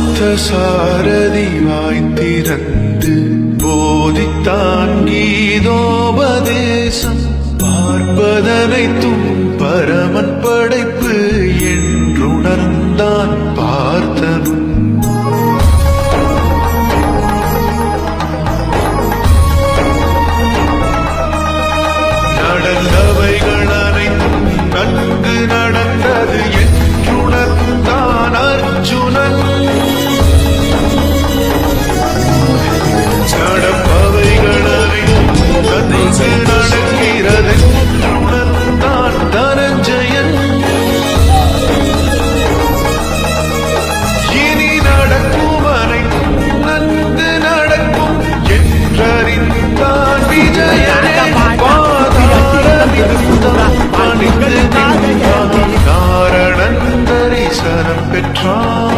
சாரதி வாய்த்திறந்து போதித்தான் கீதோபதேசம். பார்ப்பதனைத்தும் பரமன் படைப்பு என்றுணர்ந்தான் பார்த்தனும். நடந்தவைகள் அனைத்தும் நன்கு நடந்தது என்றுணர்ந்தான் அர்ஜுனன். நடப்பவைகள் அனைத்தும் நன்கு நடக்கிறது என்றுணர்ந்தான் தனஞ்சயன். இனி நடக்கும் அனைத்தும் நன்கு நடக்கும் என்றறிந்தான் விஜயனே. காரணம் தரிசனம் பெற்றான்.